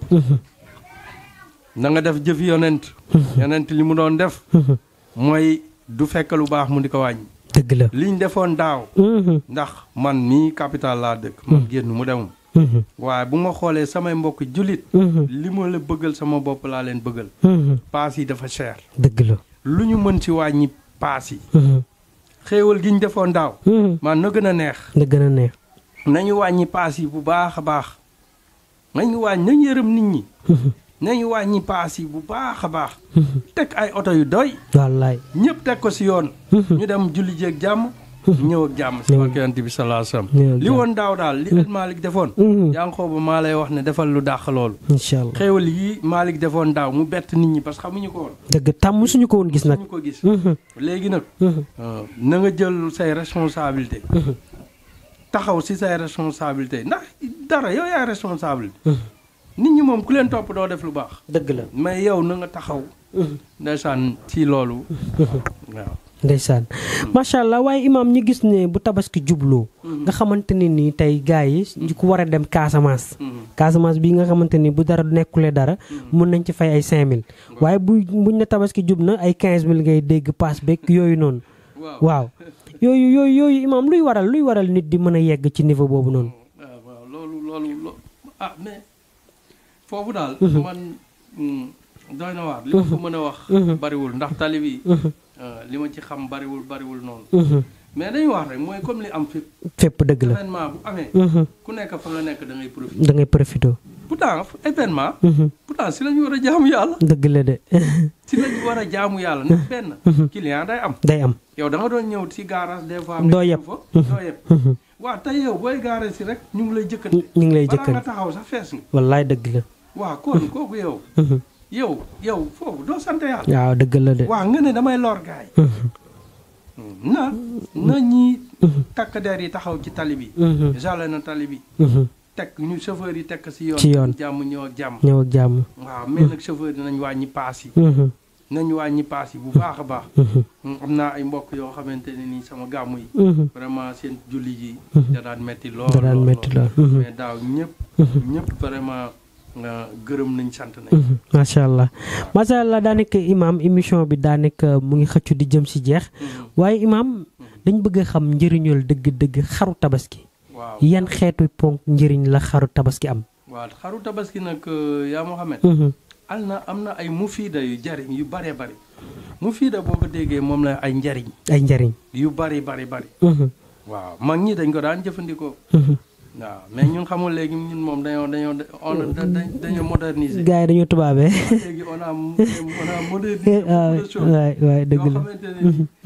na nga def jëf yonent li mu doon def mooy du fekk lu baax mu di ko wàññi dëgg la liñ defoon daaw ndax man mii capital laa dëkk man génn mu dem waaye bu ma xoolee samay mbokk jullit li ma la bëggal sama bopp laa leen bëggal paas yi dafa cher dëgg la lu ñu mën ci wàññi paas yi xéewal gi ñu defoon daaw man na gën a neex nañu wàññi paas yi bu baax a baax nañu yërëm nit ñi nañu wàññi paas yi bu baax a baax teg ay oto yu doy wallaay ñëpp teg ko si yoon ñu dem julli ji ak jàmm ñëw ak jàmm si barke Yonent bi sallallahu alayhi wasallam li woon daaw daal li El Malick defoon Yankhoba maa lay wax ne defal lu dàq loolu incha allah xéewal yi Malick defoon daaw mu bett nit ñi parce que xamuñu ko woon dëgg tam musuñu ko woon gis nag ko gis léegi nag na nga jël say responsabilité taxaw si say responsabilité ndax dara yow yaay responsabilité nit ñi moom ku leen topp doo def lu baax dëgg la mais yow na nga taxaw ndeysaan ci loolu waaw ndeysaan macha allah waaye imaam ñi gis ne bu tabaski jubloo nga xamante ne nii tey gars yi ñu ko war a dem Casamance bii nga xamante ni bu dara nekkulee dara mun nañ ci fay ay 5000 waaye buñ ne tabaski jub na ay 15000 ngay dégg paas beeg yooyu noonu waaw yooyu imaam luy waral nit di mën a yegg ci niveau boobu noonu waaw loolu mais foofu daal man doy na waar li ma ko mën a wax bariwul ndax tali bi li ma ci xam bariwul noonu mais dañuy wax rek mooy comme li am fépp dëgg la événement bu amee ku nekk fa nga nekk da ngay profité pourtant événement pourtant si la ñu war a jaamu yàlla dëgg la de si la ñu war a jaamu yàlla ndax benn client day am yow da nga doon ñëw si garage des fois doo yeb waaw tey yow booy garage si rek ñu ngi lay jëkkante balaa nga taxaw sax fees nga wallaay dëgg la waaw kon kooku yow foofu doo sant yàlla waaw dëgg la de waaw nga ne damay lor gaay na ñi takk der yi taxaw ci tali bi jale na tali bi teg ñu chauffeur yi tekk si yoon jàmm ñëw ak jàmm waaw mais nag chauffeur yi nañ wàññi paas yi bu baax a baax am naa ay mbokk yoo xamante ne nii sama gàmmu yi vraiment seen julli ji da daan metti lool mais daaw ñëpp vraiment gërëm nañ sant nañ macha allah daanaka imaam émission bi daanaka mu ngi xëccu di jëm si jeex waaye imaam dañ bëgg a xam njëriñul dëgg xaru tabaski waaw yan xeetu ponk njëriñ la xaru tabaski am waaw xaru tabaski nag yaa Mohamed am na ay mufiida yu jariñ yu bare bari mufiida boo ko déggee moom la ay njariñ yu bari waaw mag ñi dañ ko daan jëfandikoo waaw mais ñun xamul léegi ñun moom dañoo moderniser. gars yi dañoo tubaabee. léegi on a modernisé. waay dëgg la yoo xamante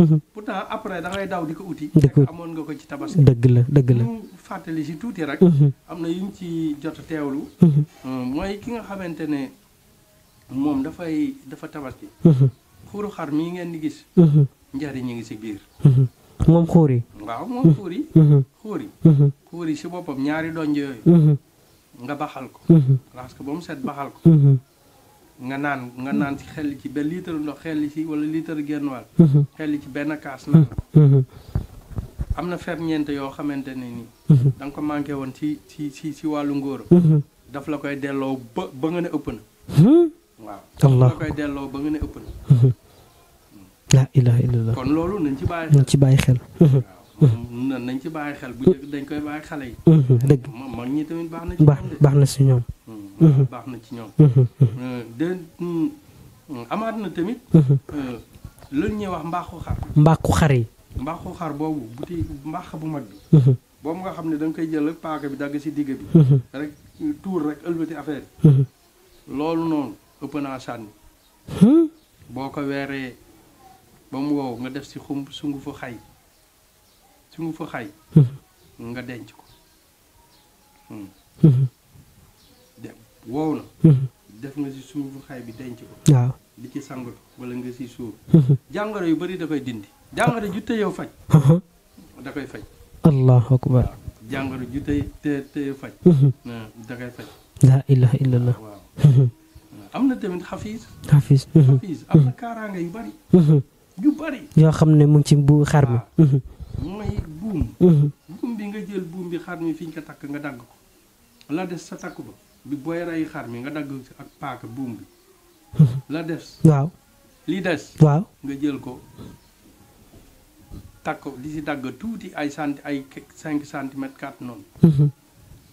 ne pourtant après da ngay daw di ko uti. amoon nga ko ci tabaski. dëgg la. ñu fàttali si tuuti rek. am na yu ñu ci jot a teewlu. mooy ki nga xamante ne moom dafa tabaski. xuuru xar mii ngeen di gis. njariñ ñu ngi si biir. moom xuur yi. waaw moom xuur yi si boppam ñaari donj yooyu nga baxal ko parce que ba mu set baxal ko nga naan ci xel ci benn litre ndox xel ci wala litre genn wàll xel ci benn kaas naan am na ferñeent yoo xamante ne nii da nga ko manqué woon ci wàllu ngóora daf la koy delloo ba nga ne ëpp na waaw daf la koy delloo ba nga ne ëpp na la ilaha illallah kon loolu nañ ci bàyyi xel nañ ci bàyyi xel bu njëkk dañ koy bàyyi xale yi dëgg mag ñi tamit baax na ci ñoom baax na ci ñoom amaat na tamit lu ñuy wax mbaaxu xar yi mbaaxu xar boobu mbaax bu mag bi boobu nga xam ne da nga koy jël paaka bi dagg ci digg bi rek tuur rek ëlbati affaire yi loolu noonu ëpp naa sànni boo ko weeree ba mu wow nga def ci sungufu xay nga denc ko wow na def nga ci sungufu xay bi denc ko waaw di ci sangatu wala nga ci suur jàngoro yu bari da koy dindi jàngoro ju te yow faj da koy faj allahu akbar. waaw jàngoro ju tey faj. da koy faj. la ilaha illallah. waaw am na tamit xafiis. xafiis. am na kaaraanga yu bari. yu bari. yoo xam ne mu ngi ci bu xar mi. mooy buum. buum bi nga jël buum bi xar mi fi ñu ko takk nga dagg ko. la des sa takk ba bi booy rey xar mi nga dagg ak paaka buum bi. la des. waaw. li des. waaw. nga jël ko takk ko di si dagg tuuti ay 5 centimètres 4 noonu.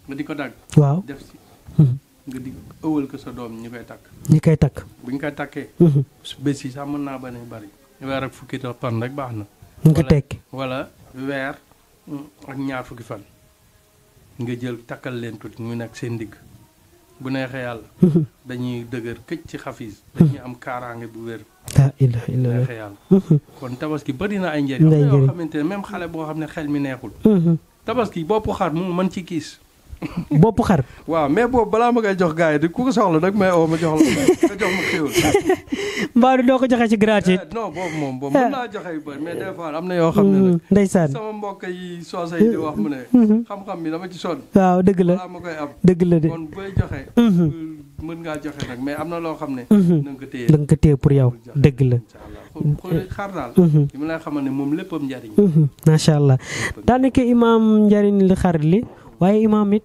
nga di ko dagg. waaw. def si. nga di ëwal ko sa doom ñu koy takk. ñi koy takk. bu ñu koy takkee. bés yi sax mën naa bañ a bari. weer ak fukki fan rek baax na. ñu ko tekki. wala weer ak ñaar fukki fan. nga jël takkal leen tuuti mu nekk seen digg bu neexee yàlla. dañuy dëgër këcc ci xafiis. dañuy am kaaraange bu wér. la ilaha illallah. neexee yàlla. kon tabaski bari na ay njëriñ. am na yoo xamante ne même xale boo xam ne xel mi neexul. tabaski boppu xar mu mën ci kiis. bopp xar. waaw mais boobu balaa ma koy jox gars yi di ku ko soxla rek may oo ma jox la nga jox ma xéwal. mbaa doo ko joxe ci gratuit. non boobu mën naa joxe yu bëri mais des fois am na yoo xam ne nag. ndeysaan sama mbokk yi soose yi di wax mu ne. xam-xam bi dama ci sonn. waaw dëgg la balaa ma koy am. dëgg la de. kon booy joxe. mën ngaa joxe nag mais am na loo xam ne. na nga ko téye da nga ko téye pour yow dëgg la. xool xar daal. li ma lay xamal ne moom léppam njariñ. macha allah daanaka imaam njariñ li xar li waaye imaam it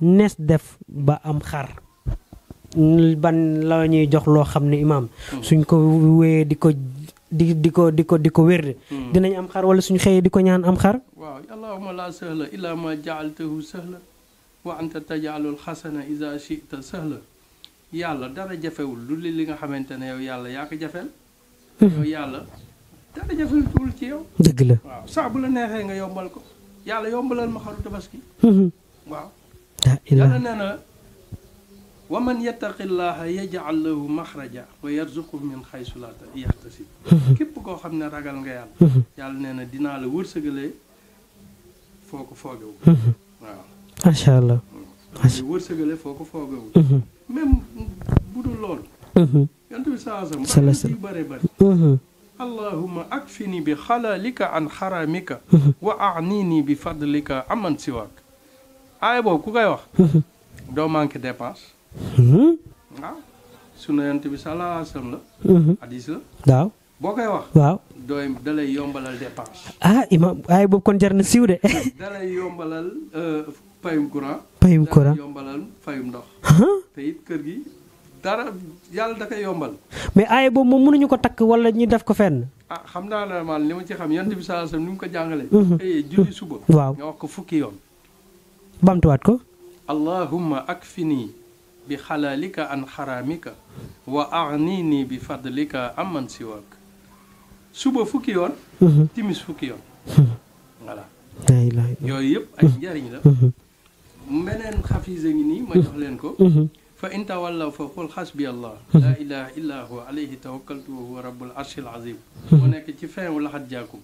nees def ba am xar ban la ñuy jox loo xam ne imaam suñ ko wéyee di ko wér dinañ am xar wala suñ xëyee di ko ñaan am xar. waaw allahumma la sahla illa ma jaaltahu sahla wa anta tajaalul xasana iza chita sahla yàlla dara jafewul lu li nga xamante ne yow yàlla yaa ko jafeel. yow yàlla dara jafewul ci yow. dëgg la waaw saa bu la neexee nga yombal ko yàlla yombalal ma xaru tabaski. waaw yàlla nee na wa man yattaqillaha yaj'al lahu maxraja wa yarzuqhu min xaysu la yaxtasib képp koo xam ne ragal nga yàlla yàlla nee na dinaa la wërsëgalee foo ko foogewu waaw macha allah wërsëgalee foo ko foogewu même bu dul loolu yonent bi saasam yu bare bëri allahumma akfini bi xalalika an xaramika wa anini bi fadlika aman siwaak aaya boobu ku koy wax doo manqué dépense waaw sunu yonent bi sallallahu alayhi wa sallam la hadis la waaw boo koy wax waaw dooy dalay yombalal dépense imaam aaya boobu kon jar na siiw de dalay yombalal payum courant dalay yombalal fayum ndox te it kër gi dara yàlla da koy yombal mais aaya boobu moom mënuñu ko takk wala ñu def ko fenn xam naa ne man li ma ci xam yonent bi sallallahu alayhi wa sallam ni mu ko jàngalee xëyee julli suba waaw nga wax ko fukki yoon bamtuwaat ko allahumma akfini bi xalalika an xaramika wa aghnini bi fadlika amman siwak suba fukki yoon timis fukki yoon voilà yooyu yëpp ay njariñ la meneen xafiisa ngi nii ma jox leen ko fa in tawallaw fa qul xasbi allah la ilaha illa huwa alayhi tawakkaltu wa huwa rabbul arshil azim moo nekk ci fin wu laxat jàkkum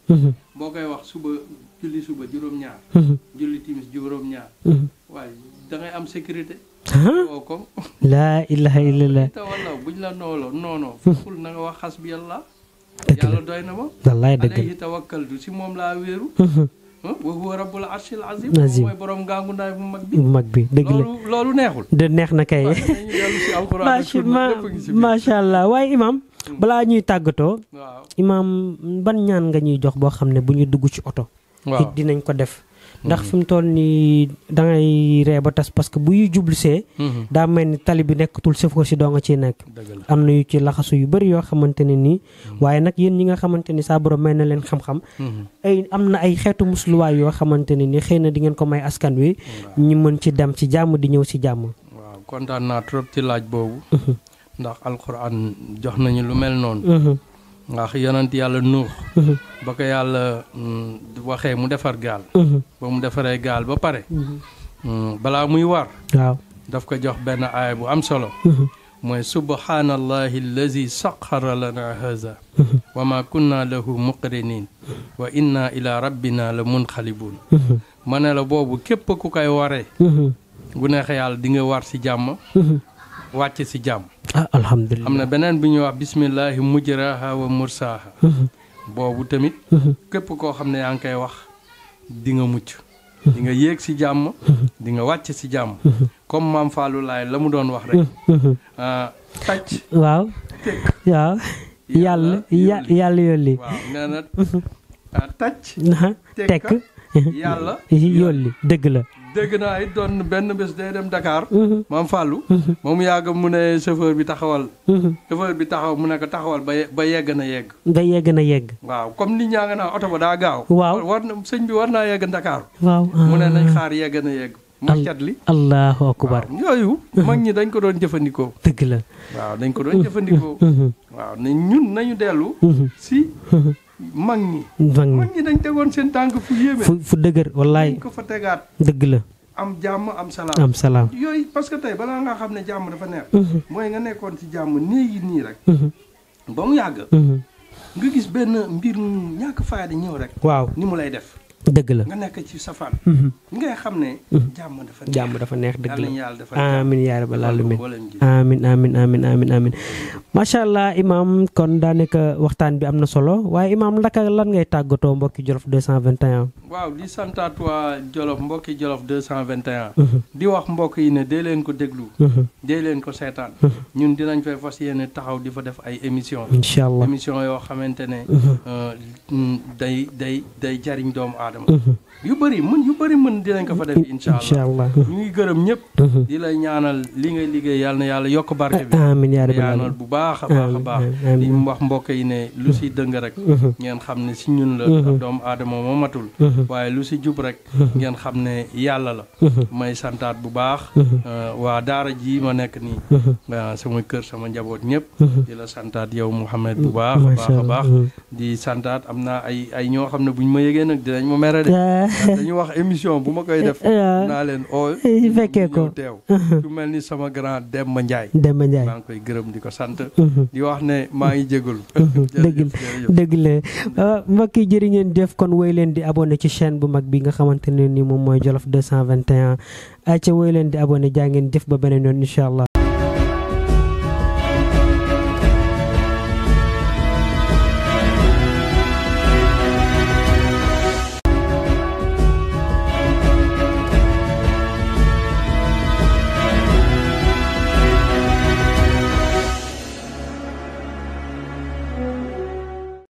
boo koy wax suba julli suba juróom-ñaar julli timis juróom-ñaar waaye da ngay am sécurité woo ko laa ilaha illallah tawallaw buñ la noonoo fa qul na nga wax xasbi allah yàlla doy na ma wallaay dëgg alayhi tawakkaltu si moom laa wéeru wa huwa rabbul arshil azim mooy borom ngaangu ndaay bu mag bi dëgg la loolu neexul de neex na kay macha allah waaye imaam balaa ñuy tàggatoo imaam ban ñaan nga ñuy jox boo xam ne bu ñuy dugg ci oto it dinañ ko def ndax fi mu toll nii dangay ree ba tas parce que bu yu jublusee daa mel ni tali bi nekkatul sëfoo si doo nga ciy nekk am na yu ci laxasu yu bëri yoo xamante ne nii waaye nag yéen ñi nga xamante ni saa borom may na leen xam-xam ay am na ay xeetu musluwaay yoo xamante ne ni xëy na di ngeen ko may askan wi ñu mën ci dem ci jàmm di ñëw si jàmm. waaw kontaan naa trop ci laaj boobu ndax alxuraan jox nañu lu mel noonu ndax yonent yàlla nuux ba ko yàlla waxee mu defar gaal ba mu defaree gaal ba pare balaa muy war waaw daf ko jox benn aaya bu am solo mooy subhanallahi allazi saxara lana haza wa ma kunna lahu muqrinin wa inna ila rabbina la munqalibun ma ne la boobu képp ku koy waree bu neexee yàlla di nga war si jàmm wàcc si jàmm alhamdulilah am na beneen bi ñuy wax bismillahi mujraha wa mursaha boobu tamit képp koo xam ne yaa ngi koy wax di nga mucc di nga yéeg si jàmm di nga wàcc si jàmm comme maam Fallou Laye la mu doon wax rek tàcc waaw waaw yàlla yolli waaw nee na tàcc tekk yàlla yolli dëgg la dégg naa it doon benn bés day dem Dakar maam Fallou moom yàgg mu ne chauffeur bi taxawal mu ne ko taxawal ba yegg na yegg waaw comme nit ñaa nga naa oto ba daa gaaw waaw war na sëñ bi war naa yegg Dakar waaw mu ne nañ xaar yegg na yegg maccat li allahu akbar yooyu mag ñi dañ ko doon jëfandikoo dëgg la waaw dañ ko doon jëfandikoo waaw ne ñun nañu dellu si mag ñi dañ tegoon seen tànk fu yéeme fu dëgër wallaay dañ ko fa tegaat dëgg la am jàmm am salaam yooyu parce que tey balaa nga xam ne jàmm dafa neex mooy nga nekkoon ci jàmm néegi nii rek ba mu yàgg nga gis benn mbir ñàkk fayda ñëw rek waaw ni mu lay def dëgg la nga nekk ci safaan ngay xam ne jàmm dafa neex dëgg la amin yaa rabbal alamin amin macha allah imam kon daanaka waxtaan bi am na solo waaye imam lan ngay tàggatoo mbokki Jolof 221 waaw di santaat waa Jolof mbokki Jolof 221 di wax mbokk yi ne dee leen ko déglu dee leen ko seetaan ñun dinañ fay fas yéene taxaw di fa def ay émission incha allah émission yoo xamante ne day jariñ doomu aadama yu bëri mën dinañ ko fa def incha allah ñu ngi gërëm ñëpp di lay ñaanal li ngay liggéey yàlla na yàlla yokk barke bi amiin yaa rabbal ñaanal bu baax a baax di wax mbokk yi ne lu si dëng rek ngeen xam ne si ñun la doomu aadama moo matul waaye lu si jub rek ngeen xam ne yàlla la may santaat bu baax waa daara ji ma nekk nii sama kër sama njaboot ñëpp di la santaat yow Mouhamed bu baax a baax di santaat am naa ay ñoo xam ne buñ ma yëgee nag dinañ ma mere de dañu wax émission bu ma koy def naa leen fekkee ko teew su mel ni sama grand Demba Ndiaye maa ngi koy gërëm di ko sant di wax ne maa ngi jégalu dëgg la mbokk yi jërë ngeen jëf kon woy leen di abonné ci chaîne bu mag bi nga xamante ne ni moom mooy Jolof 221 ca woy leen di abonné jaa ngeen jëf ba beneen yoon incha allah